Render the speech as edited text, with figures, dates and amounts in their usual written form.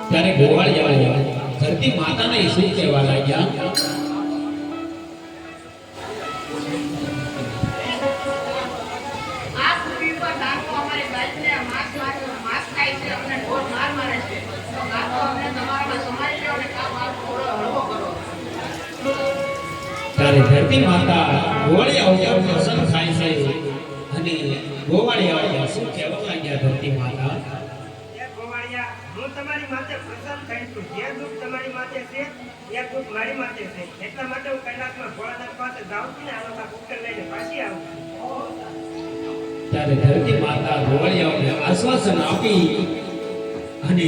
ત્યારે ગોવાળિયા ધરતી માતાને શું કહેવા લાગ્યા? ત્યારે ધરતી માતા ગોવાળિયા ઉપર પ્રસન્ન થાય છે અને ગોવાળિયા શું કહેવા લાગ્યા? ધરતી માતા હું તમારી માથે પ્રસન્ન થઈ છું. જે દુઃખ તમારી માથે છે એ દુઃખ મારી માથે છે. એટલા માટે હું કૈલાસમાં ભોળાનાથ પાસે જાઉં છું ને આ લોકો પુત્ર લઈને પાછી આવું છું. ત્યારે ધરતી માતા ગોવાળિયાઓને આશ્વાસન આપી અને